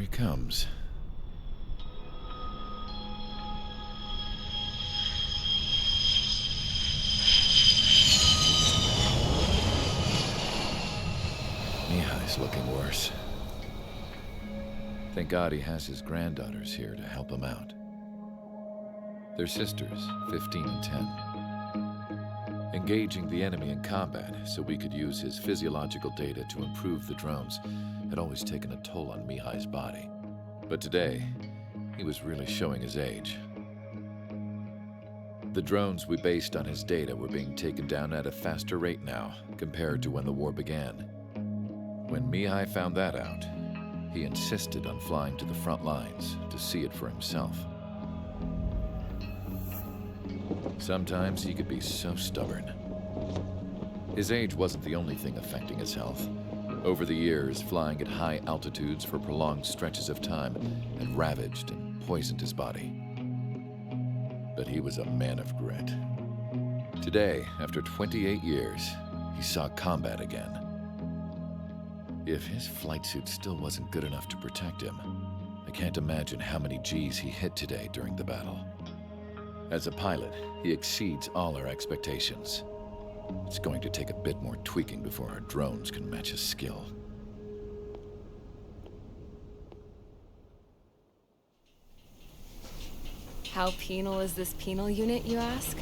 he comes. Mihai's looking worse. Thank God he has his granddaughters here to help him out. They're sisters, 15 and 10. Engaging the enemy in combat so we could use his physiological data to improve the drones had always taken a toll on Mihai's body. But today, he was really showing his age. The drones we based on his data were being taken down at a faster rate now compared to when the war began. When Mihai found that out, he insisted on flying to the front lines to see it for himself. Sometimes he could be so stubborn. His age wasn't the only thing affecting his health. Over the years, flying at high altitudes for prolonged stretches of time had ravaged and poisoned his body. But he was a man of grit. Today, after 28 years, he saw combat again. If his flight suit still wasn't good enough to protect him, I can't imagine how many G's he hit today during the battle. As a pilot, he exceeds all our expectations. It's going to take a bit more tweaking before our drones can match his skill. How penal is this penal unit, you ask?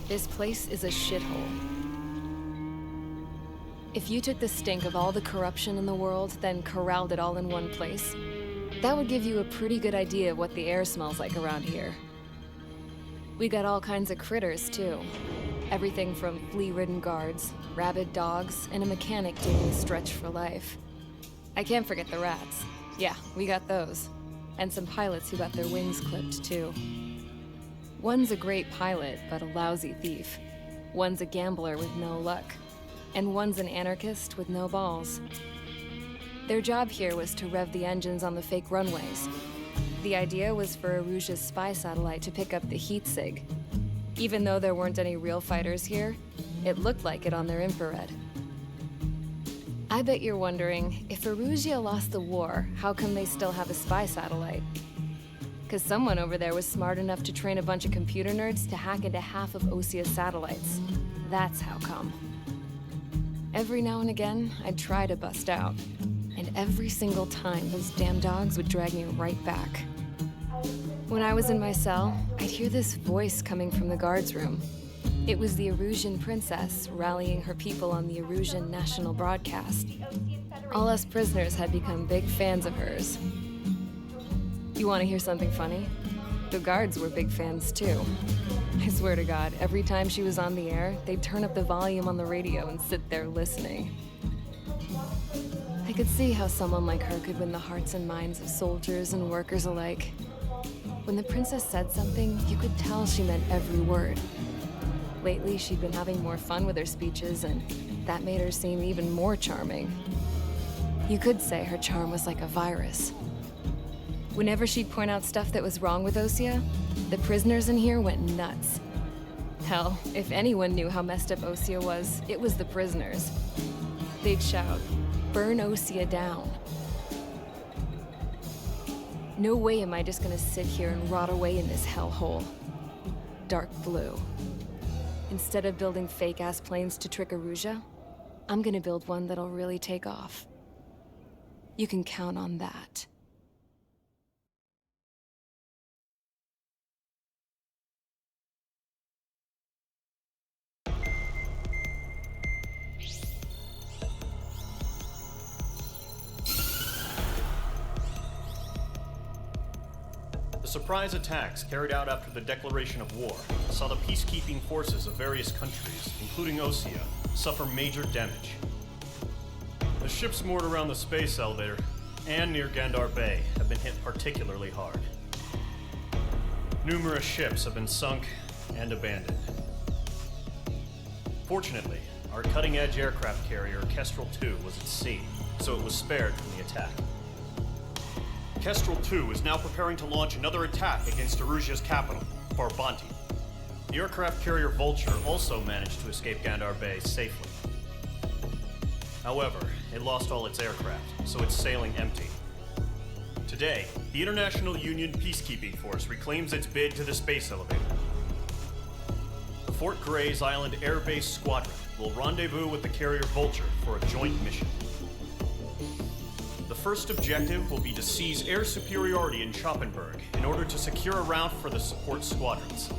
This place is a shithole. If you took the stink of all the corruption in the world, then corralled it all in one place, that would give you a pretty good idea of what the air smells like around here. We got all kinds of critters, too. Everything from flea-ridden guards, rabid dogs, and a mechanic doing a stretch for life. I can't forget the rats. Yeah, we got those. And some pilots who got their wings clipped, too. One's a great pilot, but a lousy thief. One's a gambler with no luck. And one's an anarchist with no balls. Their job here was to rev the engines on the fake runways. The idea was for Erusia's spy satellite to pick up the heat sig. Even though there weren't any real fighters here, it looked like it on their infrared. I bet you're wondering, if Erusia lost the war, how come they still have a spy satellite? Because someone over there was smart enough to train a bunch of computer nerds to hack into half of Osia's satellites. That's how come. Every now and again, I'd try to bust out. And every single time, those damn dogs would drag me right back. When I was in my cell, I'd hear this voice coming from the guards room. It was the Erusian princess rallying her people on the Erusian national broadcast. All us prisoners had become big fans of hers. You want to hear something funny? The guards were big fans too. I swear to God, every time she was on the air, they'd turn up the volume on the radio and sit there listening. I could see how someone like her could win the hearts and minds of soldiers and workers alike. When the princess said something, you could tell she meant every word. Lately, she'd been having more fun with her speeches, and that made her seem even more charming. You could say her charm was like a virus. Whenever she'd point out stuff that was wrong with Osia, the prisoners in here went nuts. Hell, if anyone knew how messed up Osia was, it was the prisoners. They'd shout, "Burn Osia down." No way am I just gonna sit here and rot away in this hellhole. Dark blue. Instead of building fake-ass planes to trick Erusia, I'm gonna build one that'll really take off. You can count on that. The surprise attacks carried out after the declaration of war saw the peacekeeping forces of various countries, including Osia, suffer major damage. The ships moored around the space elevator and near Gandar Bay have been hit particularly hard. Numerous ships have been sunk and abandoned. Fortunately, our cutting-edge aircraft carrier, Kestrel 2, was at sea, so it was spared from the attack. Kestrel 2 is now preparing to launch another attack against Erusia's capital, Farbanti. The aircraft carrier Vulture also managed to escape Gandar Bay safely. However, it lost all its aircraft, so it's sailing empty. Today, the International Union Peacekeeping Force reclaims its bid to the space elevator. The Fort Gray's Island Air Base Squadron will rendezvous with the carrier Vulture for a joint mission. The first objective will be to seize air superiority in Schoppenberg in order to secure a route for the support squadrons.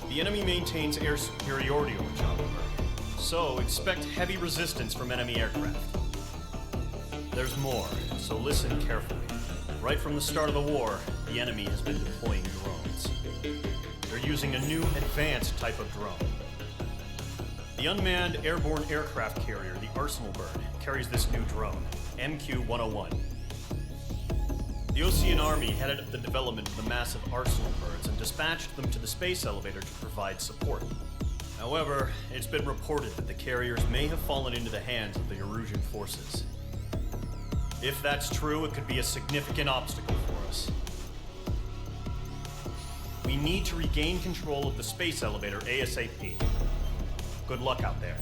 The enemy maintains air superiority over Schoppenberg, so expect heavy resistance from enemy aircraft. There's more, so listen carefully. Right from the start of the war, the enemy has been deploying drones. They're using a new advanced type of drone. The unmanned airborne aircraft carrier, the Arsenal Bird, carries this new drone, MQ-101. The Ocean Army headed up the development of the massive Arsenal Birds and dispatched them to the space elevator to provide support. However, it's been reported that the carriers may have fallen into the hands of the Erusian forces. If that's true, it could be a significant obstacle for us. We need to regain control of the space elevator ASAP. Good luck out there.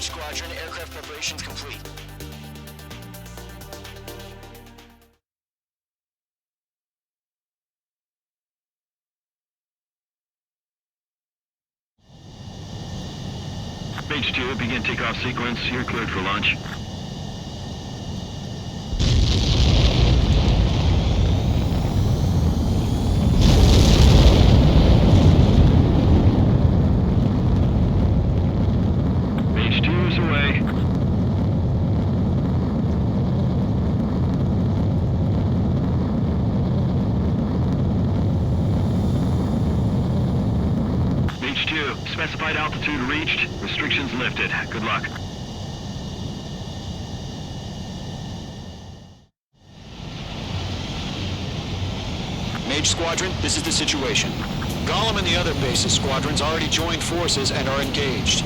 Squadron, aircraft preparations complete. Mage 2, begin takeoff sequence. You're cleared for launch. Mage 2 is away. Mage 2, specified altitude reached. Restrictions lifted. Good luck. Mage Squadron, this is the situation. Gollum and the other base's squadrons already joined forces and are engaged.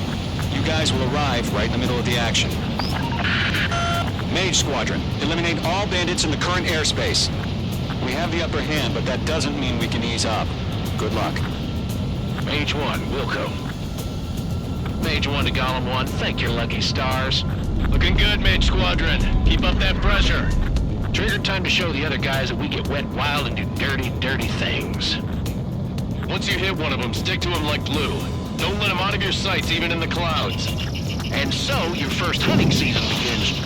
You guys will arrive right in the middle of the action. Mage Squadron, eliminate all bandits in the current airspace. We have the upper hand, but that doesn't mean we can ease up. Good luck. Mage 1, Wilco. Mage 1 to Gollum 1, thank your lucky stars. Looking good, Mage Squadron. Keep up that pressure. Trigger time to show the other guys that we get wet wild and do dirty, dirty things. Once you hit one of them, stick to him like glue. Don't let him out of your sights, even in the clouds. And so, your first hunting season begins.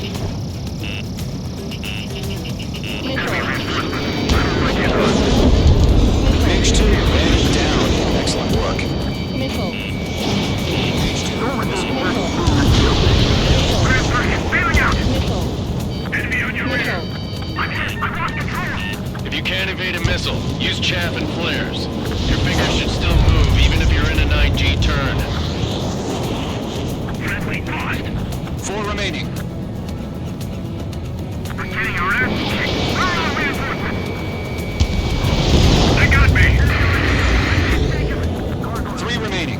Mage 2, bandit down. Excellent work. Missile. If you can't evade a missile, use chaff and flares. Your fingers should still move, even if you're in a 9G turn. Friendly lost. 4 remaining. We're getting our ass kicked. Reinforcements! They got me! 3 remaining.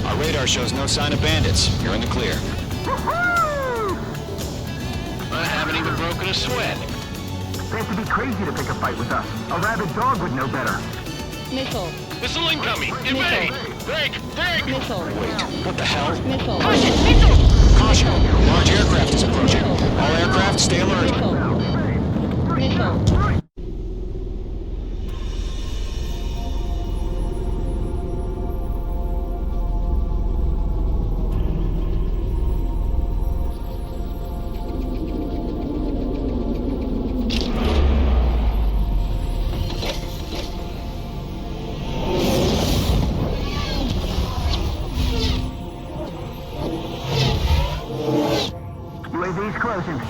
Our radar shows no sign of bandits. You're in the clear. I haven't even broken a sweat. They have to be crazy to pick a fight with us. A rabid dog would know better. Missile. Missile incoming! Evade! Break! Break! Missile. What the hell? Missile. Caution! Missile! Caution! Large aircraft is approaching. All aircraft, stay alert. Missile. UAV's closing.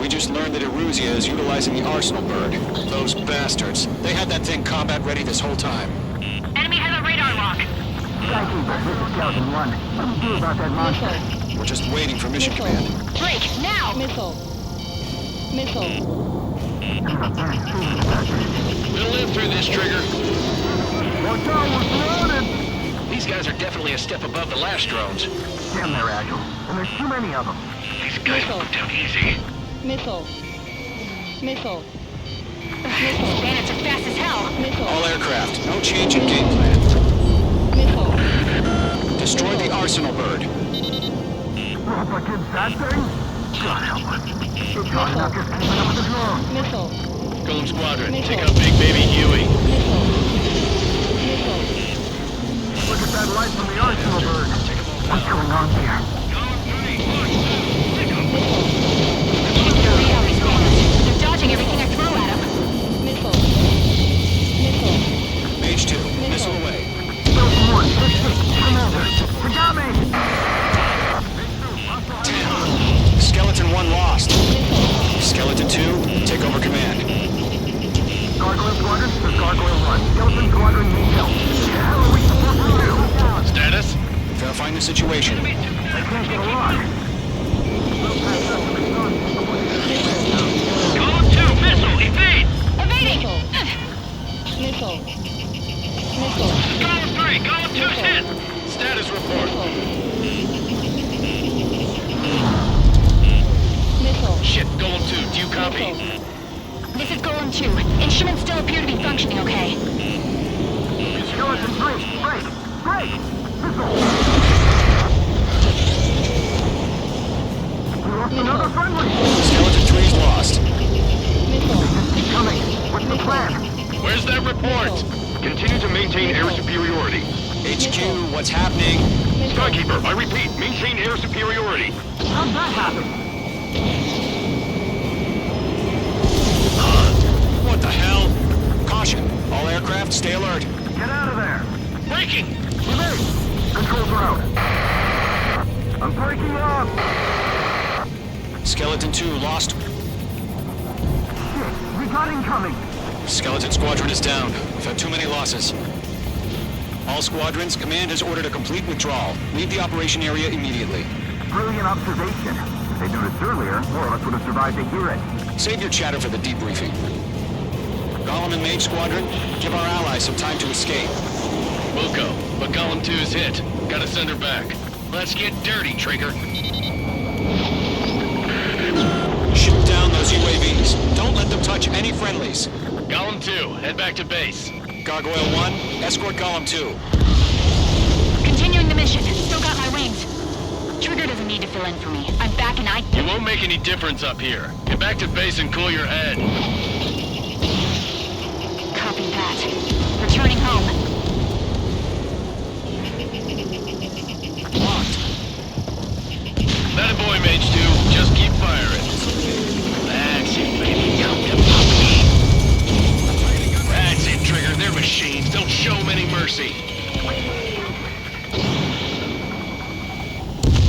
We just learned that Eruzia is utilizing the Arsenal bird. Those bastards. They had that thing combat ready this whole time. Enemy has a radar lock. Skykeeper, this is Skeleton 1. What do we do about that monster? Missile. We're just waiting for mission Missile. command. Break, now! Missile. Missile. We'll live through this, Trigger. Watch out, we're surrounded! These guys are definitely a step above the last drones. Damn, they're agile. And there's too many of them. These guys will go down easy. Missile. Missile. These bandits are fast as hell. Missile. All aircraft, no change in game plan. Missile. Destroy the Arsenal bird. Against that thing? God help us. It's hard enough just keeping up with the drone. Missile. Golem Squadron, Missile. take out Big Baby Huey. Missile. Missile. Look at that light from the Arsenal bird. What's going on here? Radar responders. They're dodging everything I throw at them. Missile. Missile. Mage 2, missile away. Skeleton 1, Commander. Tagami! Damn. Skeleton 1 lost. Skeleton 2, take over command. Gargoyle Squadron, this is Gargoyle 1. Skeleton Squadron needs help. What the hell are we supposed to do? Status? Verifying the situation. I can't get a lock. Golem 2, missile, evade! Evading! Missile. Missile. Golem 3, Golem 2's hit! Status report. Missile. Shit, Golem 2, do you copy? This is Golem 2. Instruments still appear to be functioning okay. Skeleton 3, break! Break! Missile! We lost another friendly! Skeleton 3's lost. Missile. Keep coming! What's the plan? Where's that report? Continue to maintain air superiority. HQ, what's happening? Skykeeper, I repeat, maintain air superiority. How'd that happen? What the hell? Caution, all aircraft, stay alert. Get out of there! Breaking! Evade! Controls are out. I'm breaking up! Skeleton 2 lost. Shit, we got incoming! Skeleton Squadron is down. We've had too many losses. All squadrons, command has ordered a complete withdrawal. Leave the operation area immediately. Brilliant observation. If they noticed earlier, more of us would have survived to hear it. Save your chatter for the debriefing. Golem and Mage Squadron, give our allies some time to escape. We'll go, but Golem 2's hit. Gotta send her back. Let's get dirty, Trigger. Shoot down those UAVs. Don't let them touch any friendlies. Golem 2, head back to base. Gargoyle 1, escort Golem 2. Continuing the mission. Still got my wings. Trigger doesn't need to fill in for me. I'm back and It won't make any difference up here. Get back to base and cool your head. Copy that. Returning home. Locked. That a boy, Mage 2. Just keep firing. That's it, baby. Come to puppy. That's it, Trigger. They're machines. Don't show them any mercy.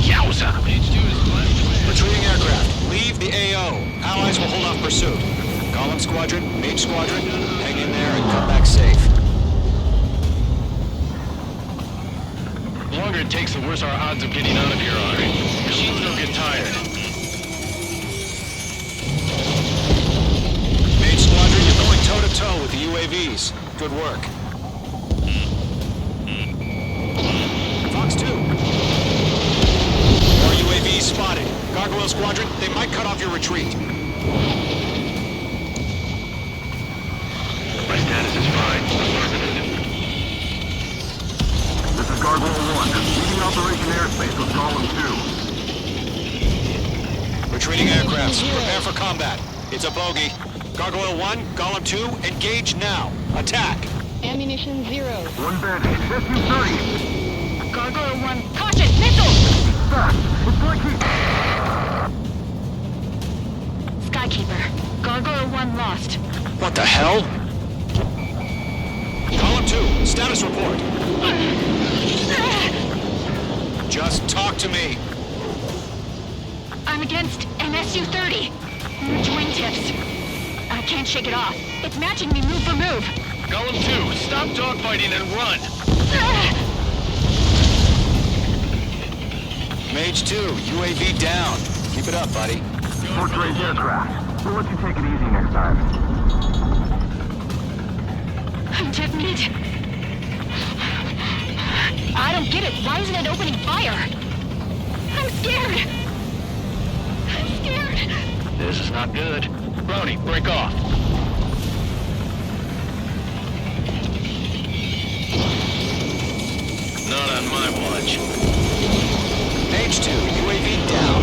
Yowza! Mage 2 is left. Retreating aircraft. Leave the AO. Allies will hold off pursuit. Golem Squadron, Mage Squadron, hang in there and come back safe. The longer it takes, the worse our odds of getting out of here are. Machines don't get tired. Mage Squadron, you're going toe-to-toe with the UAVs. Good work. Fox 2. More UAVs spotted. Gargoyle Squadron, they might cut off your retreat. My status is fine. Affirmative. airspace with Golem 2. Retreating aircrafts, prepare for combat. It's a bogey. Gargoyle 1, Golem 2, engage now. Attack! Ammunition 0. One bandage. SU-30. Gargoyle 1, caution! Missile! Fast. It's Skykeeper. Skykeeper, Gargoyle 1 lost. What the hell? Golem 2, status report. Just talk to me. I'm against an SU-30. Huge wingtips. I can't shake it off. It's matching me move for move. Golem 2, stop dogfighting and run! Mage 2, UAV down. Keep it up, buddy. Short-range aircraft. We'll let you take it easy next time. I'm detonated. I don't get it. Why isn't it opening fire? I'm scared. I'm scared. This is not good. Brony, break off. Not on my watch. Mage 2, UAV down.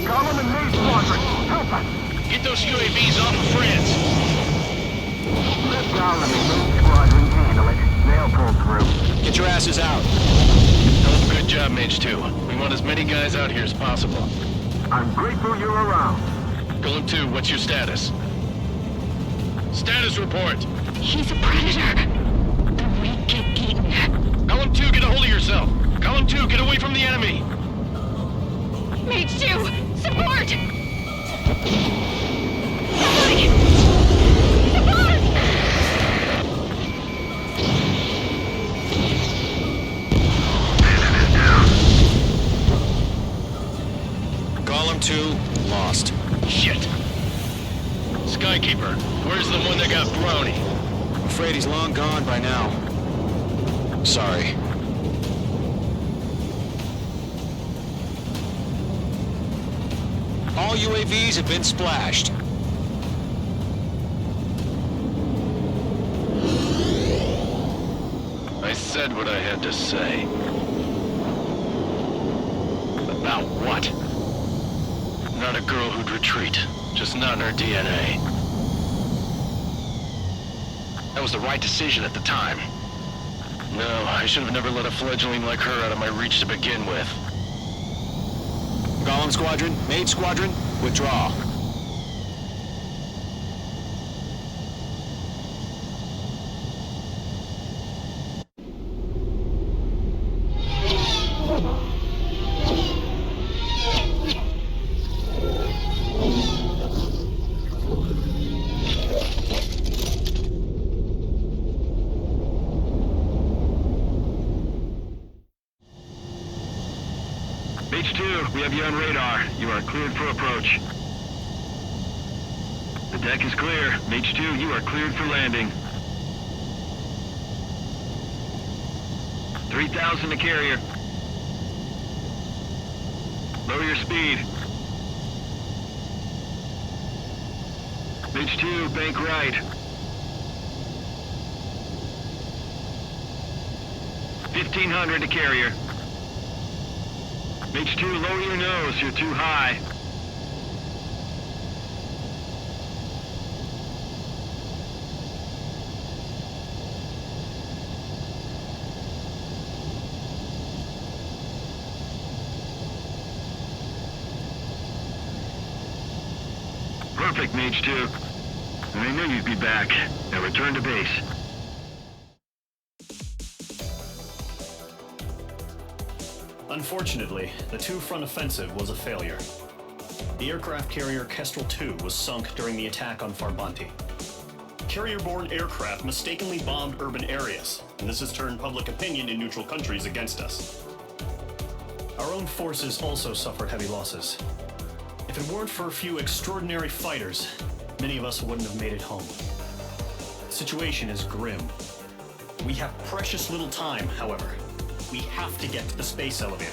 Golem and Mage Squadron, help us! Get those UAVs off of France. Let Golem and Mage Squadron handle it. They'll pull through. Get your asses out. Good job, Mage 2. We want as many guys out here as possible. I'm grateful you're around. Golem 2, what's your status? Status report. He's a predator. The weak get eaten. Golem 2, get a hold of yourself. Golem 2, get away from the enemy. Mage 2, support! Somebody! Support! Golem 2, lost. Shit. Skykeeper, where's the one that got Brownie? I'm afraid he's long gone by now. Sorry. All UAVs have been splashed. I said what I had to say. About what? Not a girl who'd retreat. Just not in her DNA. That was the right decision at the time. No, I should have never let a fledgling like her out of my reach to begin with. Golem Squadron, Mage Squadron, withdraw. Mage 2, we have you on radar. You are cleared for approach. The deck is clear. Mage 2, you are cleared for landing. 3,000 to carrier. Lower your speed. Mage 2, bank right. 1,500 to carrier. Mage 2, lower your nose. You're too high. Perfect, Mage 2. I knew you'd be back. Now return to base. Unfortunately, the two-front offensive was a failure. The aircraft carrier Kestrel 2 was sunk during the attack on Farbanti. Carrier-borne aircraft mistakenly bombed urban areas, and this has turned public opinion in neutral countries against us. Our own forces also suffered heavy losses. If it weren't for a few extraordinary fighters, many of us wouldn't have made it home. The situation is grim. We have precious little time, however. We have to get to the space elevator.